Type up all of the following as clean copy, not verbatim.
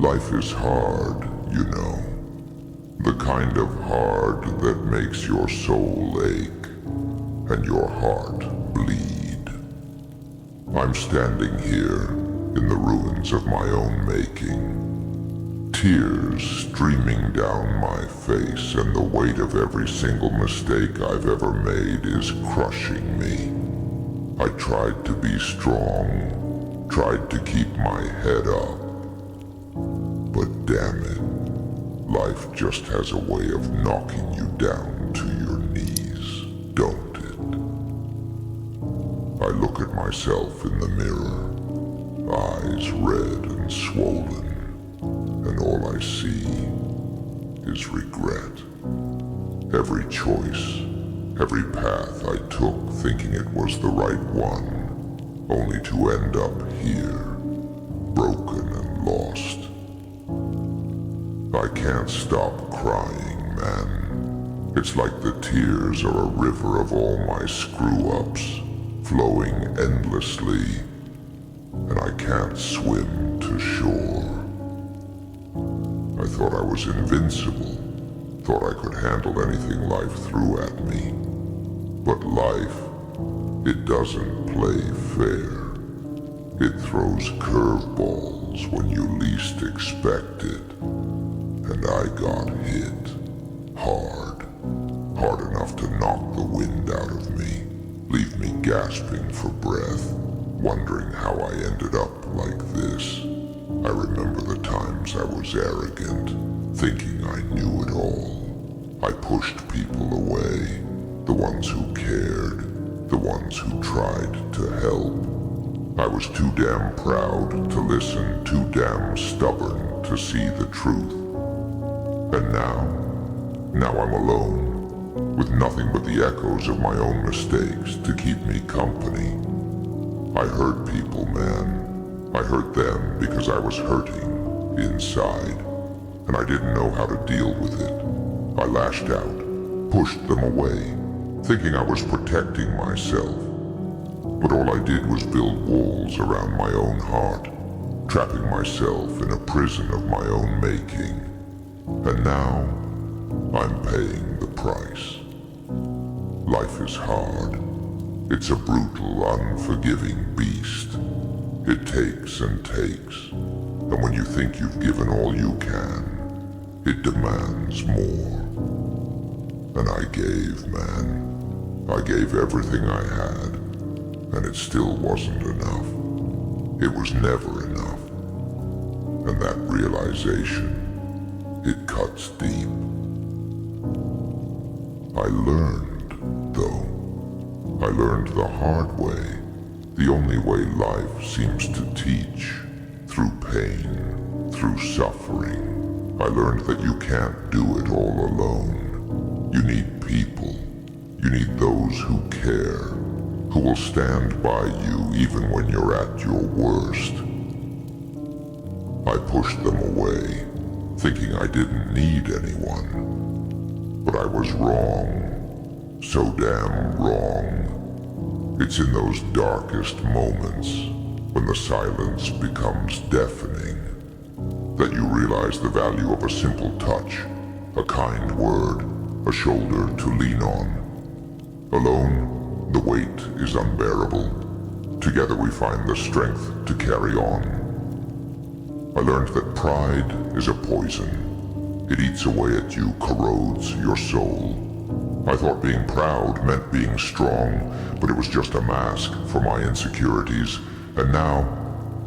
Life is hard, you know. The kind of hard that makes your soul ache and your heart bleed. I'm standing here in the ruins of my own making. Tears streaming down my face, and the weight of every single mistake I've ever made is crushing me. I tried to be strong, tried to keep my head up. But damn it, life just has a way of knocking you down to your knees, don't it? I look at myself in the mirror, eyes red and swollen, and all I see is regret. Every choice, every path I took thinking it was the right one, only to end up here, broken and lost. I can't stop crying, man. It's like the tears are a river of all my screw-ups, flowing endlessly, and I can't swim to shore. I thought I was invincible, thought I could handle anything life threw at me. But life, it doesn't play fair. It throws curveballs when you least expect it. And I got hit hard, hard enough to knock the wind out of me, leave me gasping for breath, wondering how I ended up like this. I remember the times I was arrogant, thinking I knew it all. I pushed people away, the ones who cared, the ones who tried to help. I was too damn proud to listen, too damn stubborn to see the truth. And now I'm alone, with nothing but the echoes of my own mistakes to keep me company. I hurt people, man. I hurt them because I was hurting inside, and I didn't know how to deal with it. I lashed out, pushed them away, thinking I was protecting myself. But all I did was build walls around my own heart, trapping myself in a prison of my own making. And now, I'm paying the price. Life is hard. It's a brutal, unforgiving beast. It takes and takes, and when you think you've given all you can, it demands more. And I gave, man. I gave everything I had, and it still wasn't enough. It was never enough. And that realization, it cuts deep. I learned, though. I learned the hard way, the only way life seems to teach, through pain, through suffering. I learned that you can't do it all alone. You need people. You need those who care, who will stand by you even when you're at your worst. I pushed them away, thinking I didn't need anyone. But I was wrong, so damn wrong. It's in those darkest moments, when the silence becomes deafening, that you realize the value of a simple touch, a kind word, a shoulder to lean on. Alone, the weight is unbearable. Together we find the strength to carry on. I learned that pride is a poison. It eats away at you, corrodes your soul. I thought being proud meant being strong, but it was just a mask for my insecurities. And now,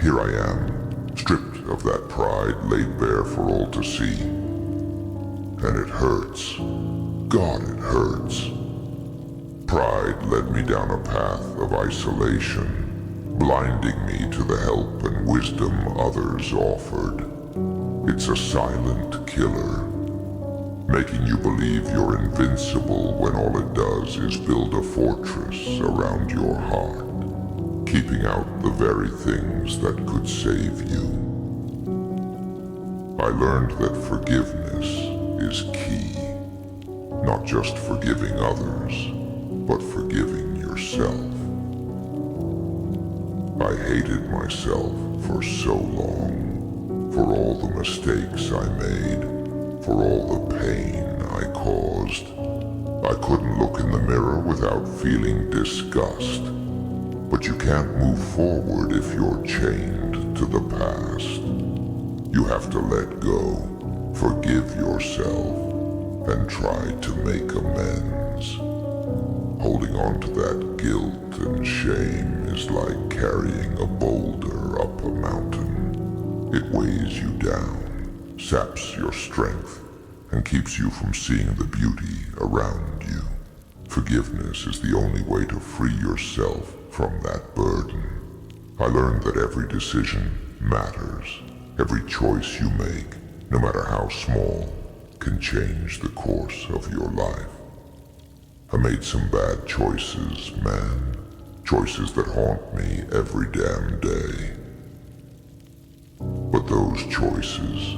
here I am, stripped of that pride, laid bare for all to see. And it hurts. God, it hurts. Pride led me down a path of isolation, blinding me to the help and wisdom others offered. It's a silent killer, making you believe you're invincible when all it does is build a fortress around your heart, keeping out the very things that could save you. I learned that forgiveness is key, not just forgiving others, but forgiving yourself. I hated myself for so long, for all the mistakes I made, for all the pain I caused. I couldn't look in the mirror without feeling disgust. But you can't move forward if you're chained to the past. You have to let go, forgive yourself, and try to make amends. Holding on to that guilt and shame is like carrying a boulder up a mountain. It weighs you down, saps your strength, and keeps you from seeing the beauty around you. Forgiveness is the only way to free yourself from that burden. I learned that every decision matters. Every choice you make, no matter how small, can change the course of your life. I made some bad choices, man. Choices that haunt me every damn day. But those choices,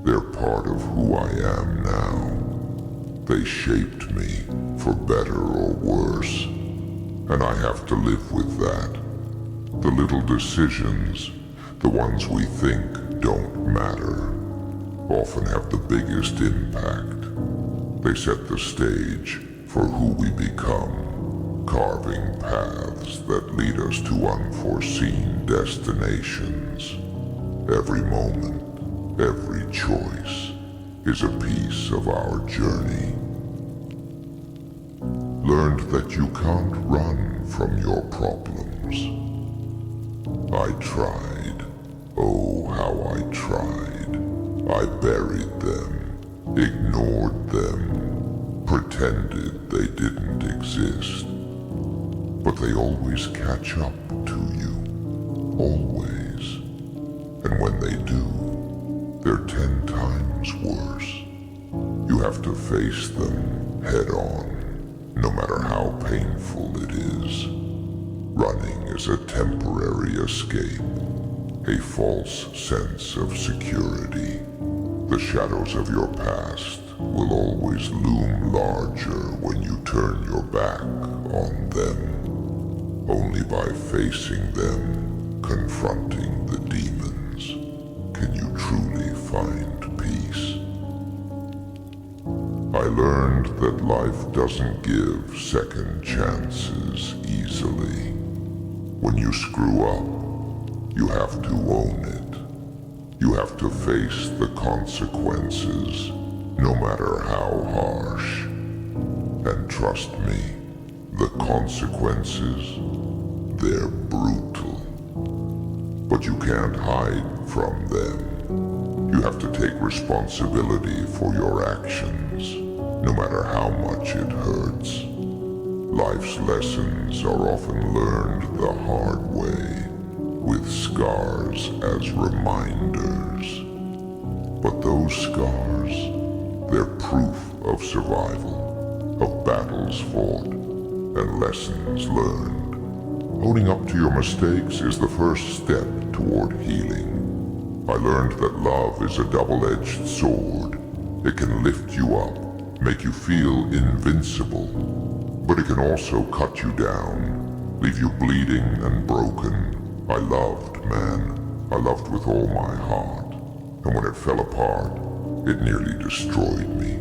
they're part of who I am now. They shaped me, for better or worse. And I have to live with that. The little decisions, the ones we think don't matter, often have the biggest impact. They set the stage for who we become, carving paths that lead us to unforeseen destinations. Every moment, every choice is a piece of our journey. Learned that you can't run from your problems. I tried, oh how I tried. I buried them, ignored them, pretended they didn't exist. But they always catch up to you, always. And when they do, they're 10 times worse. You have to face them head on, no matter how painful it is. Running is a temporary escape, a false sense of security. The shadows of your past will always loom larger when you turn your back on them. Only by facing them, confronting the demons, can you truly find peace. I learned that life doesn't give second chances easily. When you screw up, you have to own it. You have to face the consequences, no matter how harsh. And trust me, the consequences, they're brutal. But you can't hide from them. You have to take responsibility for your actions, no matter how much it hurts. Life's lessons are often learned the hard way, with scars as reminders. But those scars, they're proof of survival, of battles fought, and lessons learned. Owning up to your mistakes is the first step toward healing. I learned that love is a double-edged sword. It can lift you up, make you feel invincible, but it can also cut you down, leave you bleeding and broken. I loved, man. I loved with all my heart. And when it fell apart, it nearly destroyed me.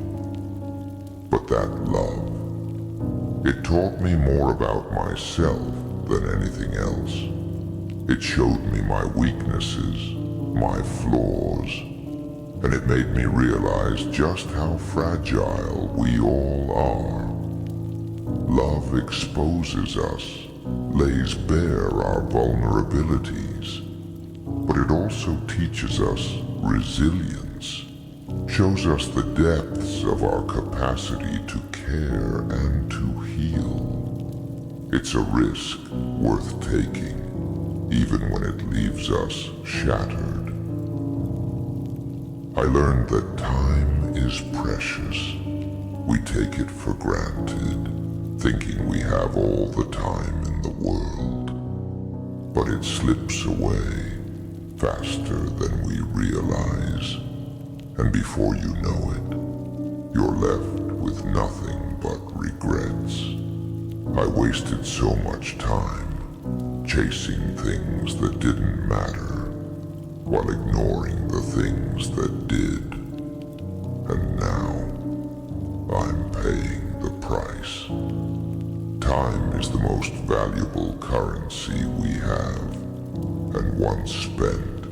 But that love, it taught me more about myself than anything else. It showed me my weaknesses, my flaws, and it made me realize just how fragile we all are. Love exposes us, lays bare our vulnerabilities, but it also teaches us resilience, shows us the depths of our capacity to care and to heal. It's a risk worth taking, even when it leaves us shattered. I learned that time is precious. We take it for granted, thinking we have all the time in the world. But it slips away faster than we realize. And before you know it, you're left with nothing but regrets. I wasted so much time chasing things that didn't matter. while ignoring the things that did. And now, I'm paying the price. Time is the most valuable currency we have, and once spent,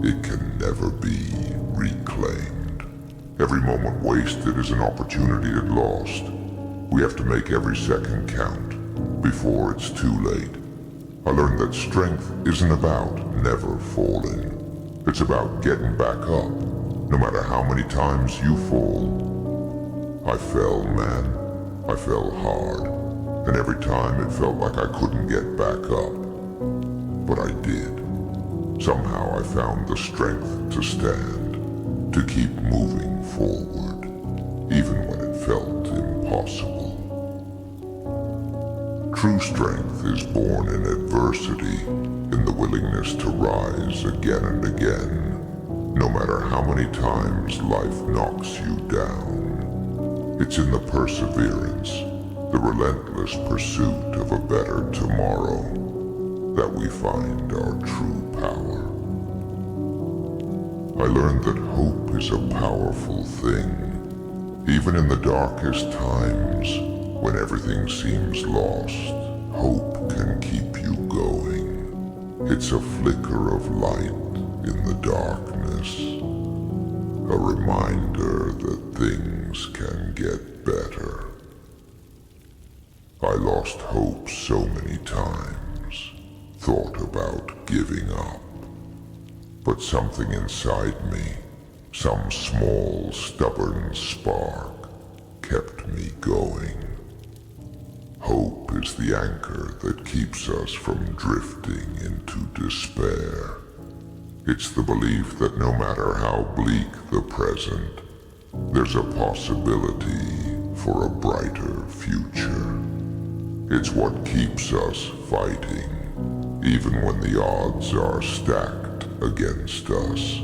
it can never be reclaimed. Every moment wasted is an opportunity lost. We have to make every second count before it's too late. I learned that strength isn't about never falling. It's about getting back up, no matter how many times you fall. I fell, man. I fell hard. And every time it felt like I couldn't get back up. But I did. Somehow I found the strength to stand, to keep moving forward, even when it felt impossible. True strength is born in adversity, in the willingness to rise again and again, no matter how many times life knocks you down. It's in the perseverance, the relentless pursuit of a better tomorrow, that we find our true power. I learned that hope is a powerful thing. Even in the darkest times, when everything seems lost, hope can keep you going. It's a flicker of light in the darkness, a reminder that things can get better. I lost hope so many times, thought about giving up. But something inside me, some small, stubborn spark, kept me going. Hope is the anchor that keeps us from drifting into despair. It's the belief that no matter how bleak the present, there's a possibility for a brighter future. It's what keeps us fighting, even when the odds are stacked against us.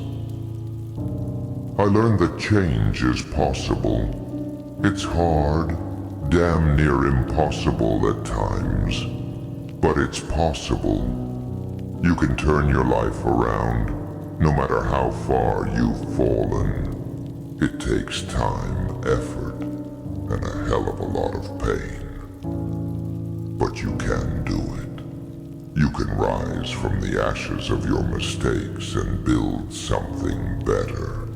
I learned that change is possible. It's hard, damn near impossible at times, but it's possible. You can turn your life around, no matter how far you've fallen. It takes time, effort, and a hell of a lot of pain. But you can do it. You can rise from the ashes of your mistakes and build something better.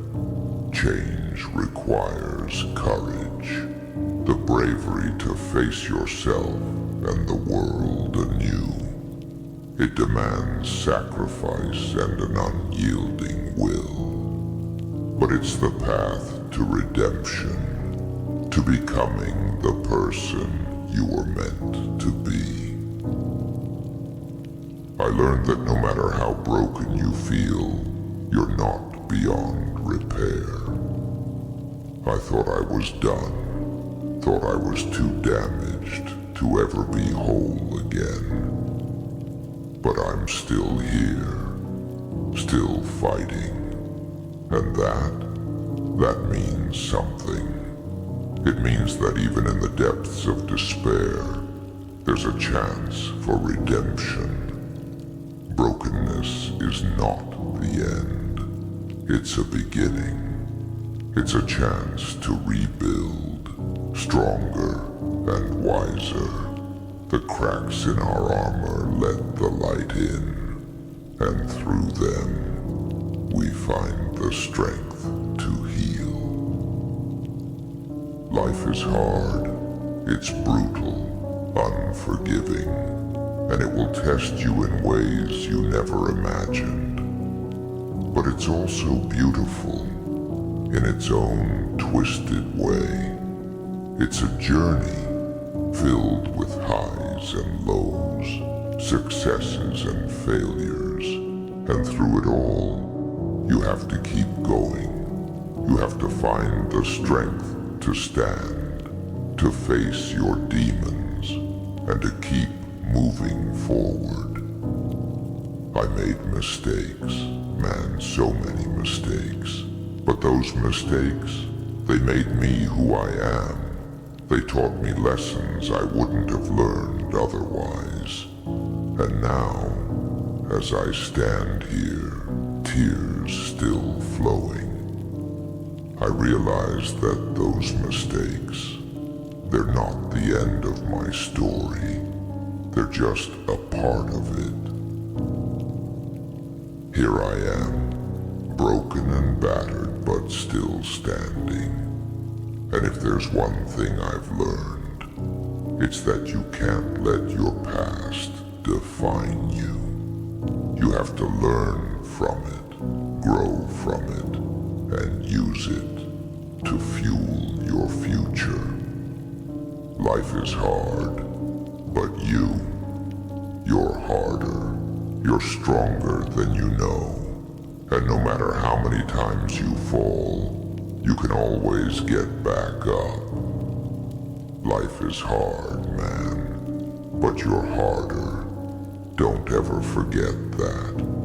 Change requires courage, the bravery to face yourself and the world anew. It demands sacrifice and an unyielding will. But it's the path to redemption, to becoming the person you were meant to be. I learned that no matter how broken you feel, you're not beyond repair. I thought I was done, thought I was too damaged to ever be whole again. But I'm still here, still fighting, and that means something. It means that even in the depths of despair, there's a chance for redemption. Brokenness is not the end. It's a beginning. It's a chance to rebuild, stronger and wiser. The cracks in our armor let the light in, and through them, we find the strength to heal. Life is hard, it's brutal, unforgiving, and it will test you in ways you never imagined. But it's also beautiful, in its own twisted way. It's a journey filled with highs and lows, successes and failures, and through it all, you have to keep going. You have to find the strength to stand, to face your demons, and to keep moving forward. I made mistakes, man, so many mistakes. But those mistakes, they made me who I am. They taught me lessons I wouldn't have learned otherwise. And now, as I stand here, tears still flowing. I realize that those mistakes, they're not the end of my story. They're just a part of it. Here I am, broken and battered, but still standing. And if there's one thing I've learned, it's that you can't let your past define you. You have to learn from it, grow from it, and use it to fuel your future. Life is hard, but you're harder. You're stronger than you know. And no matter how many times you fall, you can always get back up. Life is hard, man, but you're harder. Don't ever forget that.